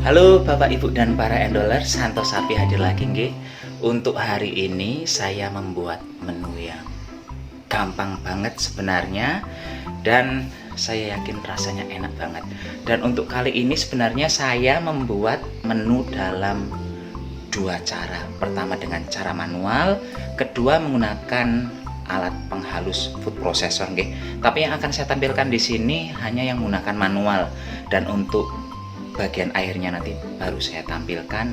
Halo Bapak Ibu dan para endoler, Santo Sapi hadir lagi nggih. Untuk hari ini saya membuat menu yang gampang banget sebenarnya, dan saya yakin rasanya enak banget. Dan untuk kali ini sebenarnya saya membuat menu dalam dua cara. Pertama dengan cara manual, kedua menggunakan alat penghalus food processor nggih. Tapi yang akan saya tampilkan di sini hanya yang menggunakan manual, dan untuk bagian airnya nanti baru saya tampilkan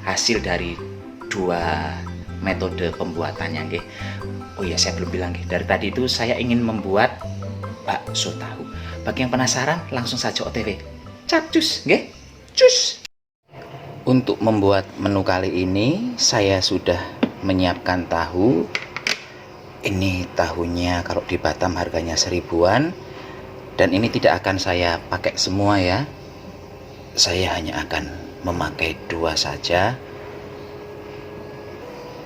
hasil dari dua metode pembuatannya nggih. Oh iya, saya belum bilang nggih, dari tadi itu saya ingin membuat bakso tahu. Bagi yang penasaran langsung saja OTW capcus nggih, cus. Untuk membuat menu kali ini saya sudah menyiapkan tahu. Ini tahunya kalau di Batam harganya 1000-an, dan ini tidak akan saya pakai semua ya. Saya hanya akan memakai 2 saja.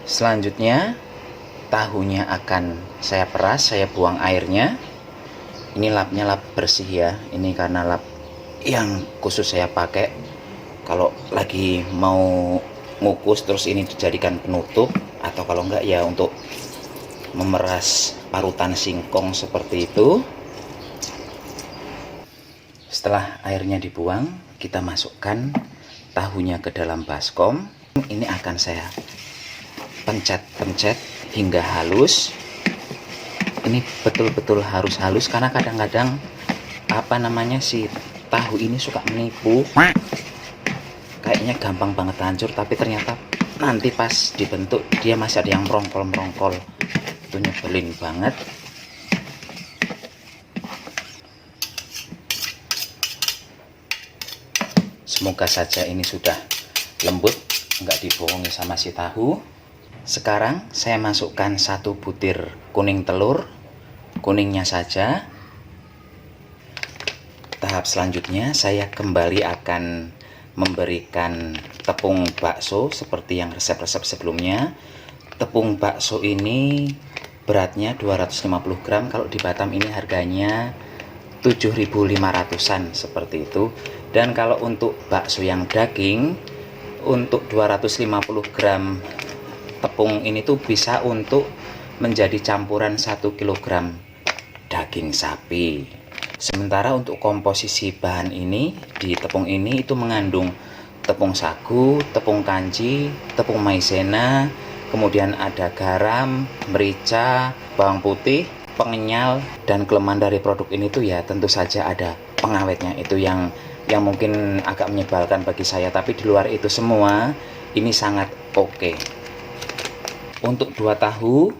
Selanjutnya tahunya akan saya peras, saya buang airnya. Ini lapnya lap bersih ya. Ini karena lap yang khusus saya pakai kalau lagi mau ngukus, terus ini dijadikan penutup, atau kalau enggak ya untuk memeras parutan singkong seperti itu. Setelah airnya dibuang, kita masukkan tahunya ke dalam baskom. Ini akan saya pencet-pencet hingga halus. Ini betul-betul harus halus karena kadang-kadang si tahu ini suka menipu. Kayaknya gampang banget hancur, tapi ternyata nanti pas dibentuk dia masih ada yang merongkol-merongkol. Itu nyebelin banget. Semoga saja ini sudah lembut, nggak dibohongi sama si tahu. Sekarang saya masukkan 1 butir kuning telur, kuningnya saja. Tahap selanjutnya saya kembali akan memberikan tepung bakso seperti yang resep-resep sebelumnya. Tepung bakso ini beratnya 250 gram, kalau di Batam ini harganya 7.500-an seperti itu. Dan kalau untuk bakso yang daging, untuk 250 gram tepung ini tuh bisa untuk menjadi campuran 1 kg daging sapi. Sementara untuk komposisi bahan ini, di tepung ini itu mengandung tepung sagu, tepung kanji, tepung maizena, kemudian ada garam, merica, bawang putih, pengenyal, dan kelemahan dari produk ini tuh ya tentu saja ada pengawetnya. Itu yang mungkin agak menyebalkan bagi saya, tapi di luar itu semua ini sangat oke. Untuk 2 tahu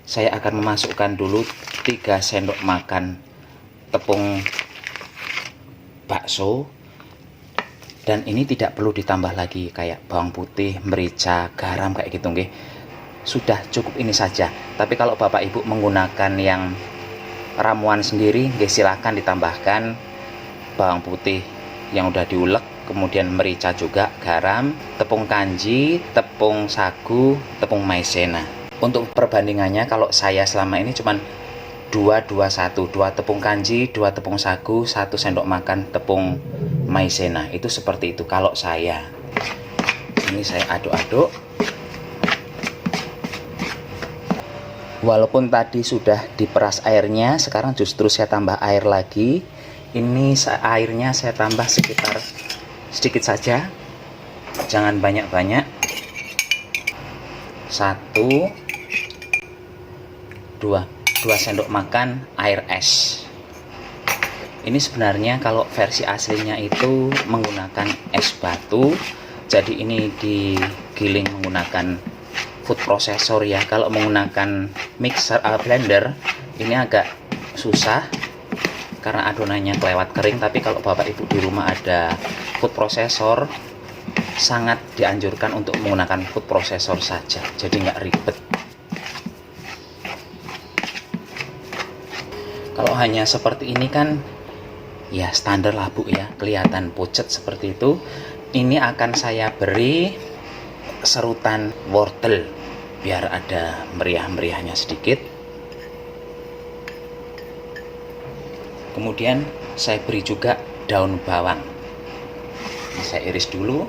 saya akan memasukkan dulu 3 sendok makan tepung bakso, dan ini tidak perlu ditambah lagi kayak bawang putih, merica, garam kayak gitu nggih. Sudah cukup ini saja. Tapi kalau Bapak Ibu menggunakan yang ramuan sendiri nggih, silahkan ditambahkan bawang putih yang udah diulek, kemudian merica juga, garam, tepung kanji, tepung sagu, tepung maizena. Untuk perbandingannya kalau saya selama ini cuman 2 tepung kanji, 2 tepung sagu, 1 sendok makan tepung maizena. Itu seperti itu kalau saya. Ini saya aduk-aduk. Walaupun tadi sudah diperas airnya, sekarang justru saya tambah air lagi. Ini airnya saya tambah sekitar sedikit saja, jangan banyak-banyak. 2 sendok makan air es. Ini sebenarnya kalau versi aslinya itu menggunakan es batu, jadi ini digiling menggunakan food processor ya. Kalau menggunakan mixer blender ini agak susah karena adonannya kelewat kering. Tapi kalau Bapak Ibu di rumah ada food processor, sangat dianjurkan untuk menggunakan food processor saja, jadi nggak ribet. Kalau hanya seperti ini kan ya standar lah Bu ya, kelihatan pucet seperti itu. Ini akan saya beri serutan wortel biar ada meriah-meriahnya sedikit. Kemudian saya beri juga daun bawang. Saya iris dulu.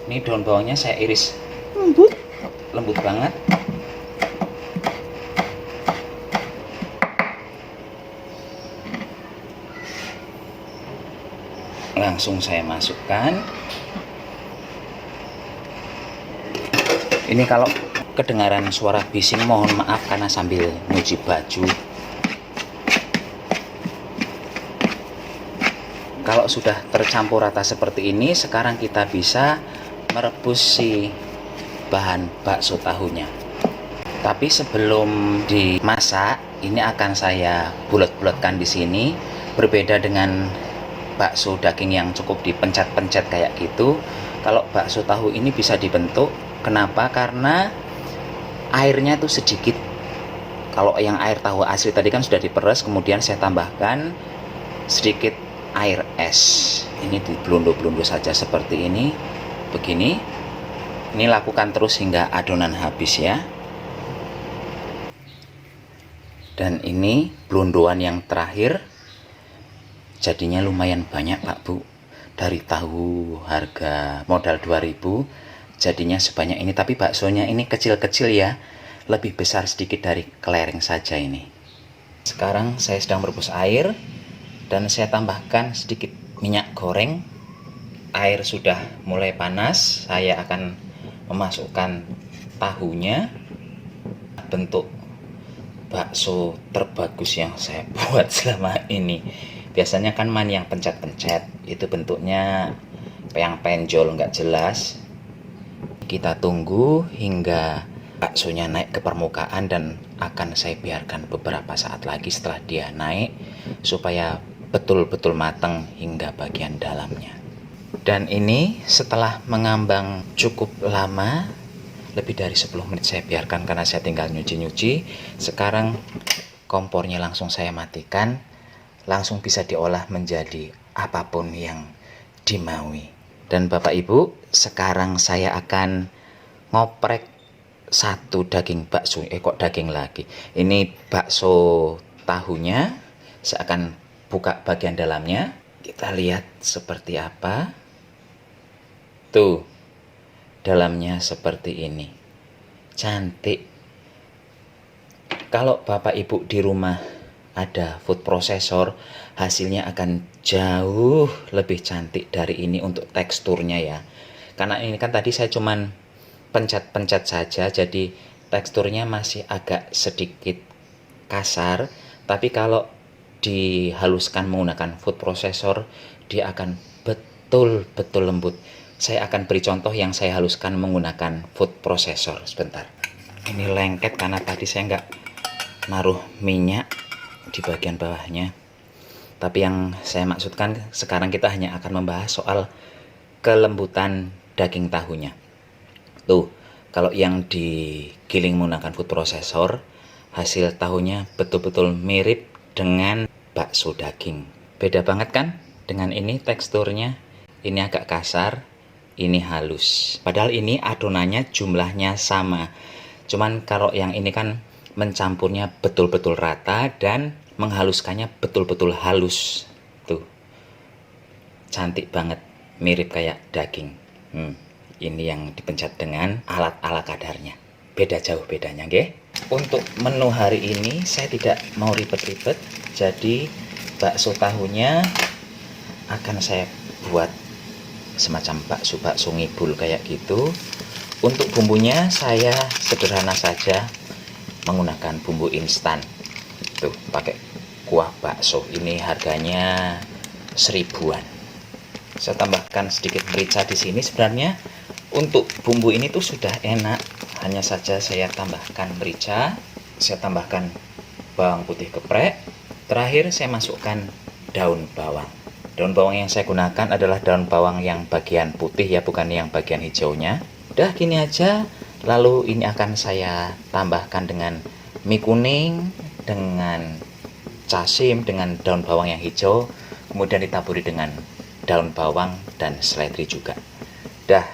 Ini daun bawangnya saya iris lembut banget. Langsung saya masukkan. Ini kalau kedengaran suara bising mohon maaf karena sambil nyuci baju. Kalau sudah tercampur rata seperti ini, sekarang kita bisa merebus si bahan bakso tahunya. Tapi sebelum dimasak, ini akan saya bulat-bulatkan di sini. Berbeda dengan bakso daging yang cukup dipencet-pencet kayak gitu. Kalau bakso tahu ini bisa dibentuk. Kenapa? Karena airnya tuh sedikit. Kalau yang air tahu asli tadi kan sudah diperes, kemudian saya tambahkan sedikit air es. Ini dibelunduh-belunduh saja seperti ini. Begini. Ini lakukan terus hingga adonan habis ya. Dan ini belunduan yang terakhir. Jadinya lumayan banyak Pak Bu. Dari tahu harga modal 2000, jadinya sebanyak ini. Tapi baksonya ini kecil-kecil ya. Lebih besar sedikit dari kelereng saja ini. Sekarang saya sedang merebus air. Dan saya tambahkan sedikit minyak goreng. Air sudah mulai panas. Saya akan memasukkan tahunya. Bentuk bakso terbagus yang saya buat selama ini. Biasanya kan yang pencet-pencet. Itu bentuknya yang penjol nggak jelas. Kita tunggu hingga baksonya naik ke permukaan dan akan saya biarkan beberapa saat lagi setelah dia naik supaya betul-betul matang hingga bagian dalamnya. Dan ini setelah mengambang cukup lama, lebih dari 10 menit saya biarkan karena saya tinggal nyuci-nyuci. Sekarang kompornya langsung saya matikan, langsung bisa diolah menjadi apapun yang dimaui. Dan Bapak Ibu, sekarang saya akan ngoprek satu daging bakso. Kok daging lagi? Ini bakso tahunya. Saya akan buka bagian dalamnya. Kita lihat seperti apa. Tuh, dalamnya seperti ini. Cantik. Kalau Bapak Ibu di rumah ada food processor, hasilnya akan jauh lebih cantik dari ini untuk teksturnya ya. Karena ini kan tadi saya cuman pencet-pencet saja, jadi teksturnya masih agak sedikit kasar. Tapi kalau dihaluskan menggunakan food processor, dia akan betul-betul lembut. Saya akan beri contoh yang saya haluskan menggunakan food processor. Sebentar. Ini lengket karena tadi saya nggak naruh minyak di bagian bawahnya. Tapi yang saya maksudkan sekarang kita hanya akan membahas soal kelembutan daging tahunya. Tuh, kalau yang digiling menggunakan food processor, hasil tahunya betul-betul mirip dengan bakso daging. Beda banget kan dengan ini teksturnya. Ini agak kasar, ini halus. Padahal ini adonannya jumlahnya sama. Cuman kalau yang ini kan mencampurnya betul-betul rata dan menghaluskannya betul-betul halus. Tuh. Cantik banget, mirip kayak daging. Ini yang dipencet dengan alat ala kadarnya. Beda jauh bedanya, nggih. Untuk menu hari ini saya tidak mau ribet-ribet, jadi bakso tahunya akan saya buat semacam bakso ngibul kayak gitu. Untuk bumbunya saya sederhana saja menggunakan bumbu instan. Tuh, pakai kuah bakso. Ini harganya 1000-an. Saya tambahkan sedikit merica di sini. Sebenarnya untuk bumbu ini tuh sudah enak. Hanya saja saya tambahkan merica, saya tambahkan bawang putih geprek. Terakhir saya masukkan daun bawang. Daun bawang yang saya gunakan adalah daun bawang yang bagian putih ya, bukan yang bagian hijaunya. Udah gini aja. Lalu ini akan saya tambahkan dengan mie kuning, dengan casim, dengan daun bawang yang hijau. Kemudian ditaburi dengan daun bawang dan seledri juga. Dah,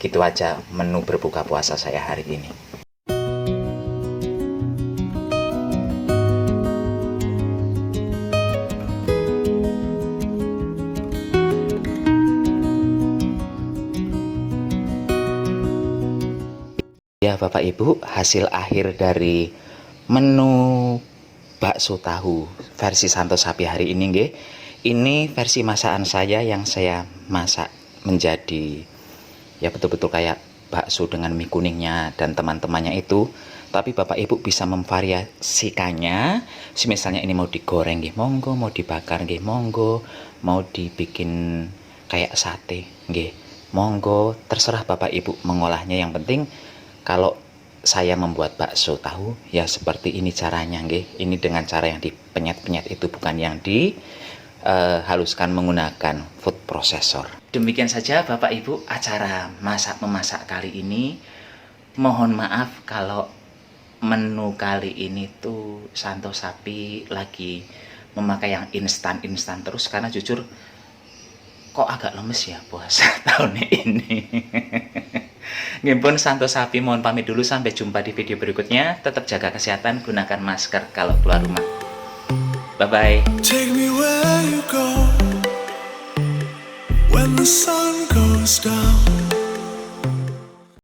gitu aja menu berbuka puasa saya hari ini. ya Bapak Ibu, hasil akhir dari menu bakso tahu versi Santo Sapi hari ini nggih. Ini versi masakan saya yang saya masak menjadi ya betul-betul kayak bakso dengan mie kuningnya dan teman-temannya itu. Tapi Bapak Ibu bisa memvariasikannya. Misalnya ini mau digoreng nggih monggo, mau dibakar nggih monggo, mau dibikin kayak sate nggih monggo, terserah Bapak Ibu mengolahnya. Yang penting kalau saya membuat bakso tahu ya seperti ini caranya nggih. Ini dengan cara yang dipenyet-penyet itu, bukan yang haluskan menggunakan food processor. Demikian saja Bapak Ibu acara masak-memasak kali ini. Mohon maaf kalau menu kali ini tuh Santo Sapi lagi memakai yang instan-instan terus, karena jujur kok agak lemes ya puasa tahun ini. Ngimpun Santo Sapi mohon pamit dulu, sampai jumpa di video berikutnya. Tetap jaga kesehatan, gunakan masker kalau keluar rumah. Bye-bye. Take me where you go when the sun goes down.